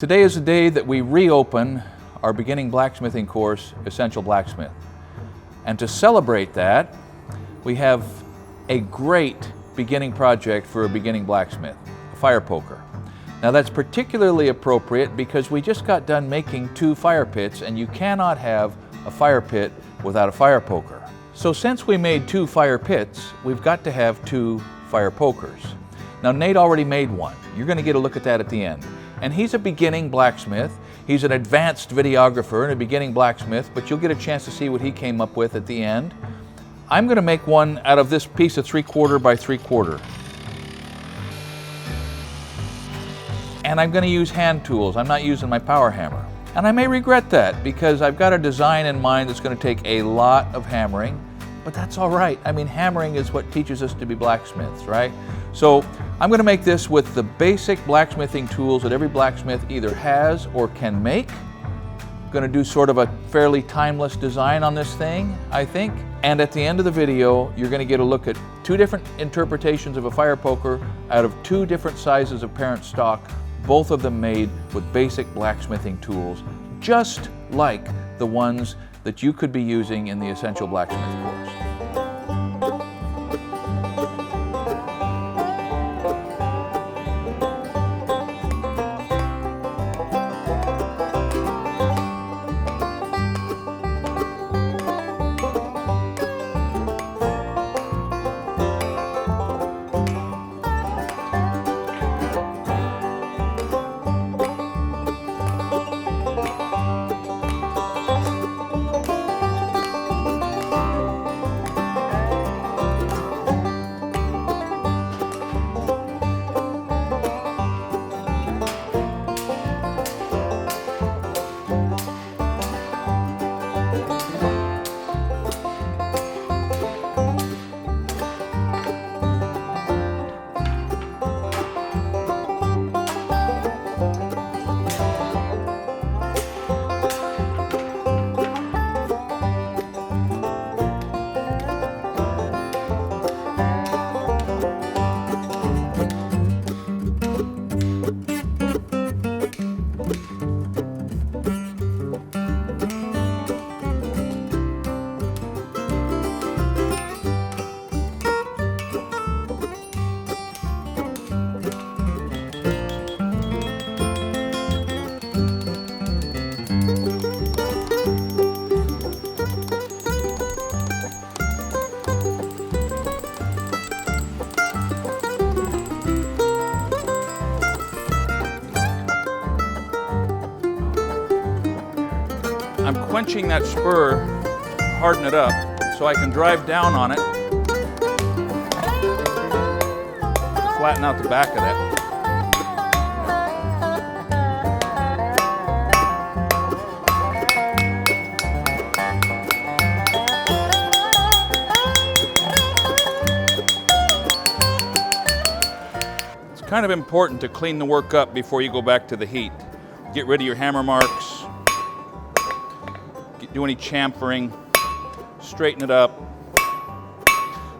Today is the day that we reopen our beginning blacksmithing course, Essential Blacksmith. And to celebrate that, we have a great beginning project for a beginning blacksmith, a fire poker. Now that's particularly appropriate because we just got done making 2 fire pits, and you cannot have a fire pit without a fire poker. So since we made 2 fire pits, we've got to have 2 fire pokers. Now Nate already made one. You're going to get a look at that at the end. And he's a beginning blacksmith. He's an advanced videographer and a beginning blacksmith, but you'll get a chance to see what he came up with at the end. I'm going to make one out of this piece of 3/4 by 3/4. And I'm going to use hand tools. I'm not using my power hammer. And I may regret that because I've got a design in mind that's going to take a lot of hammering, but that's all right. I mean, hammering is what teaches us to be blacksmiths, right? So I'm going to make this with the basic blacksmithing tools that every blacksmith either has or can make. I'm going to do sort of a fairly timeless design on this thing, I think. And at the end of the video, you're going to get a look at 2 different interpretations of a fire poker out of 2 different sizes of parent stock, both of them made with basic blacksmithing tools, just like the ones that you could be using in the Essential Blacksmith course. I'm quenching that spur, harden it up, so I can drive down on it, flatten out the back of that. It's kind of important to clean the work up before you go back to the heat. Get rid of your hammer marks. Do any chamfering, straighten it up.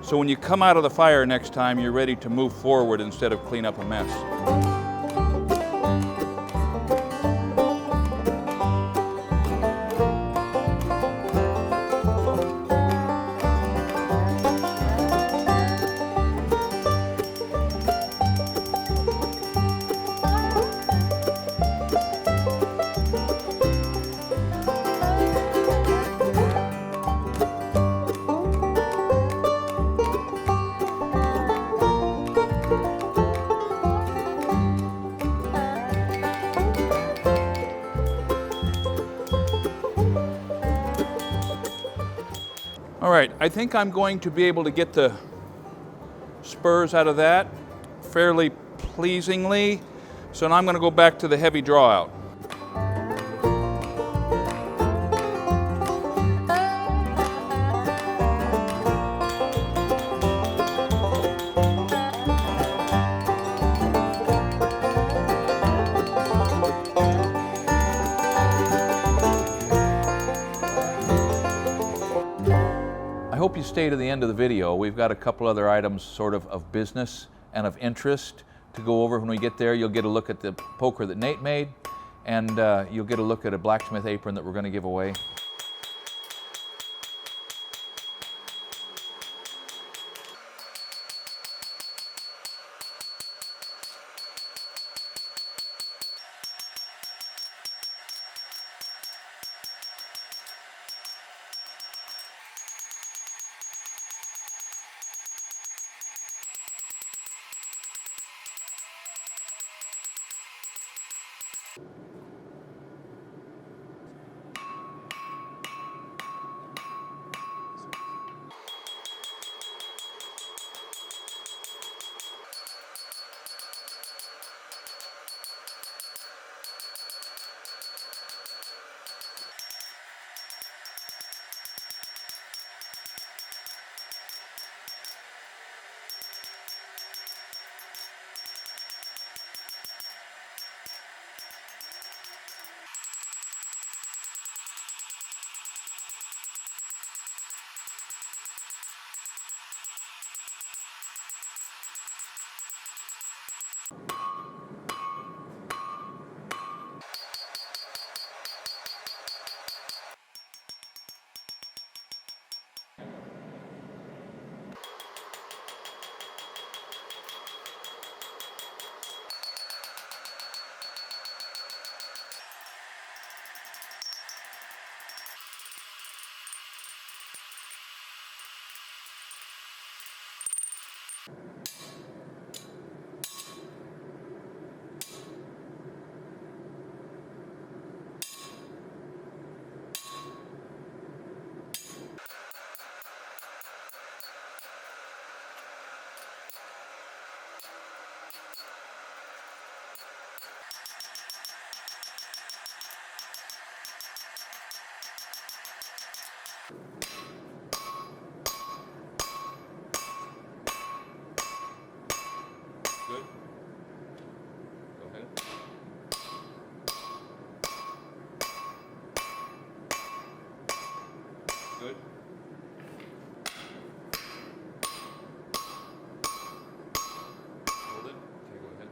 So when you come out of the fire next time, you're ready to move forward instead of clean up a mess. All right, I think I'm going to be able to get the spurs out of that fairly pleasingly. So now I'm going to go back to the heavy draw out. I hope you stay to the end of the video. We've got a couple other items sort of business and of interest to go over when we get there. You'll get a look at the poker that Nate made, and you'll get a look at a blacksmith apron that we're going to give away. Good. Go ahead. Good. Hold it. Okay, go ahead.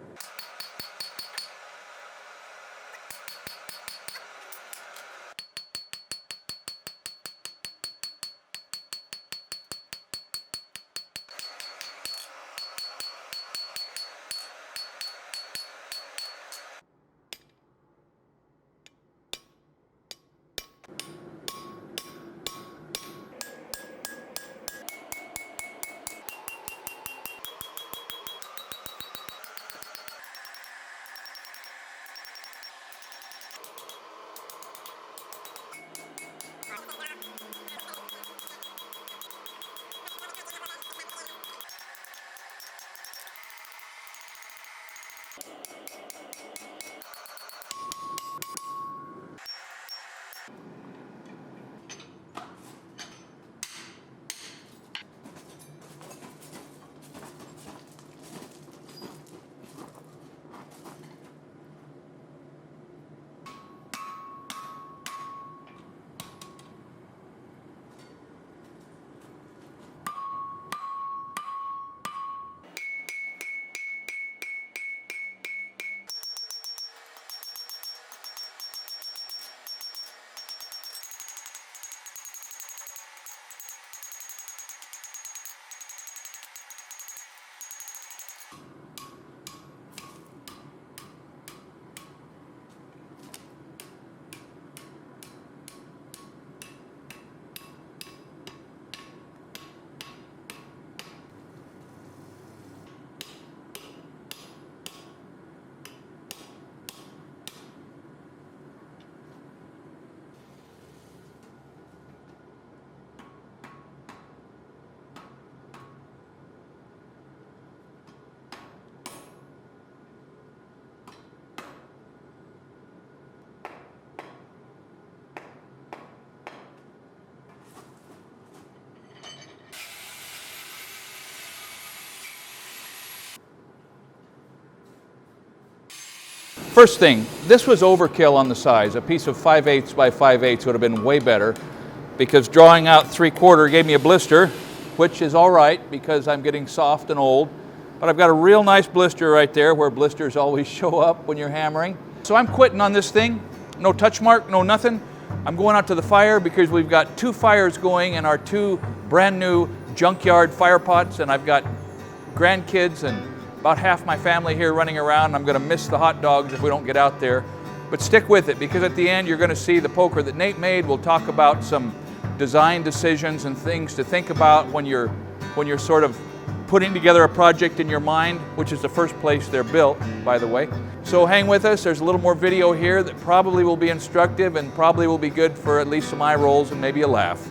First thing, this was overkill on the size. A piece of 5/8 by 5/8 would have been way better, because drawing out 3/4 gave me a blister, which is all right because I'm getting soft and old. But I've got a real nice blister right there, where blisters always show up when you're hammering. So I'm quitting on this thing. No touch mark, no nothing. I'm going out to the fire because we've got 2 fires going in our 2 brand new junkyard fire pots, and I've got grandkids and about half my family here running around. I'm going to miss the hot dogs if we don't get out there. But stick with it, because at the end you're going to see the poker that Nate made. We'll talk about some design decisions and things to think about when you're sort of putting together a project in your mind, which is the first place they're built, by the way. So hang with us. There's a little more video here that probably will be instructive and probably will be good for at least some eye rolls and maybe a laugh.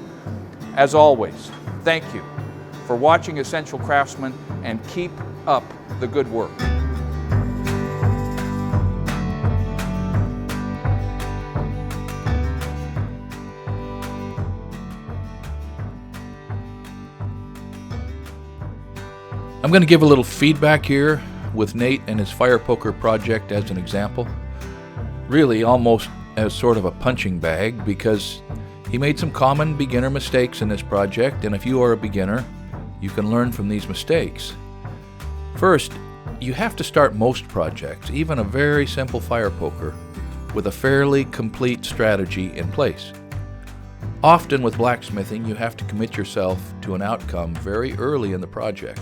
As always, thank you for watching Essential Craftsman, and keep up the good work. I'm going to give a little feedback here with Nate and his fire poker project as an example. Really almost as sort of a punching bag, because he made some common beginner mistakes in this project, and if you are a beginner, you can learn from these mistakes. First, you have to start most projects, even a very simple fire poker, with a fairly complete strategy in place. Often with blacksmithing, you have to commit yourself to an outcome very early in the project.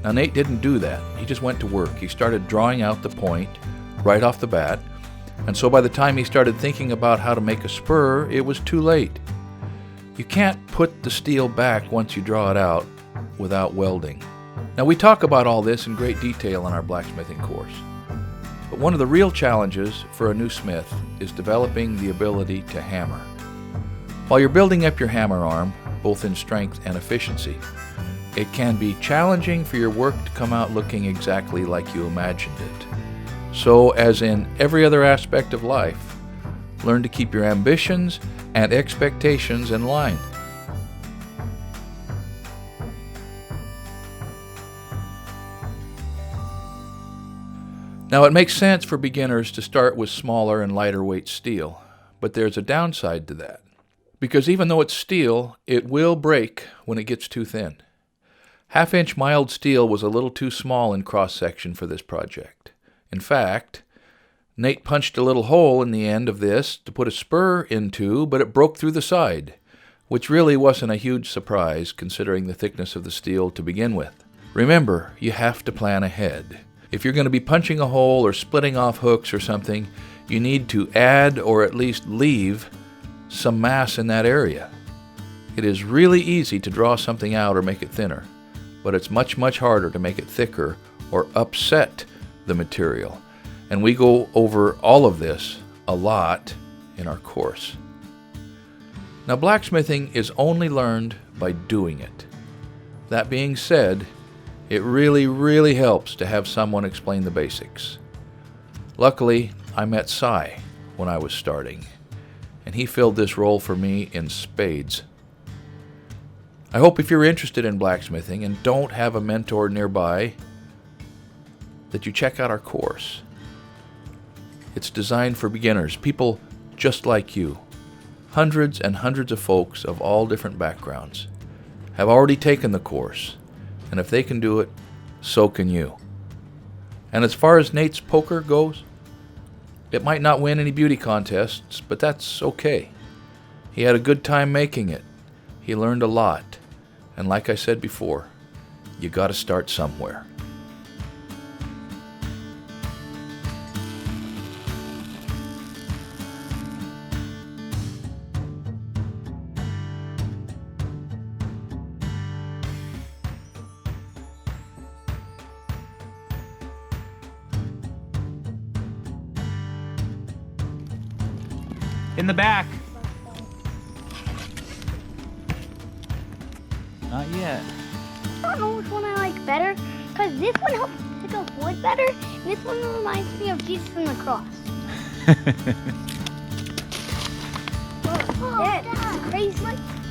Now, Nate didn't do that. He just went to work. He started drawing out the point right off the bat, and so by the time he started thinking about how to make a spur, it was too late. You can't put the steel back once you draw it out without welding. Now, we talk about all this in great detail in our blacksmithing course, but one of the real challenges for a new smith is developing the ability to hammer. While you're building up your hammer arm, both in strength and efficiency, it can be challenging for your work to come out looking exactly like you imagined it. So, as in every other aspect of life, learn to keep your ambitions and expectations in line. Now, it makes sense for beginners to start with smaller and lighter weight steel, but there's a downside to that. Because even though it's steel, it will break when it gets too thin. 1/2-inch mild steel was a little too small in cross-section for this project. In fact, Nate punched a little hole in the end of this to put a spur into, but it broke through the side, which really wasn't a huge surprise considering the thickness of the steel to begin with. Remember, you have to plan ahead. If you're going to be punching a hole or splitting off hooks or something, you need to add or at least leave some mass in that area. It is really easy to draw something out or make it thinner, but it's much, much harder to make it thicker or upset the material. And we go over all of this a lot in our course. Now, blacksmithing is only learned by doing it. That being said, it really, really helps to have someone explain the basics. Luckily, I met Cy when I was starting, and he filled this role for me in spades. I hope if you're interested in blacksmithing and don't have a mentor nearby, that you check out our course. It's designed for beginners, people just like you. Hundreds and hundreds of folks of all different backgrounds have already taken the course, and if they can do it, so can you. And as far as Nate's poker goes, it might not win any beauty contests, but that's okay. He had a good time making it. He learned a lot. And like I said before, you gotta start somewhere. In the back. Not yet. I don't know which one I like better, because this one helps pick up wood better, and this one reminds me of Jesus and the cross. Oh, Dad, this is crazy.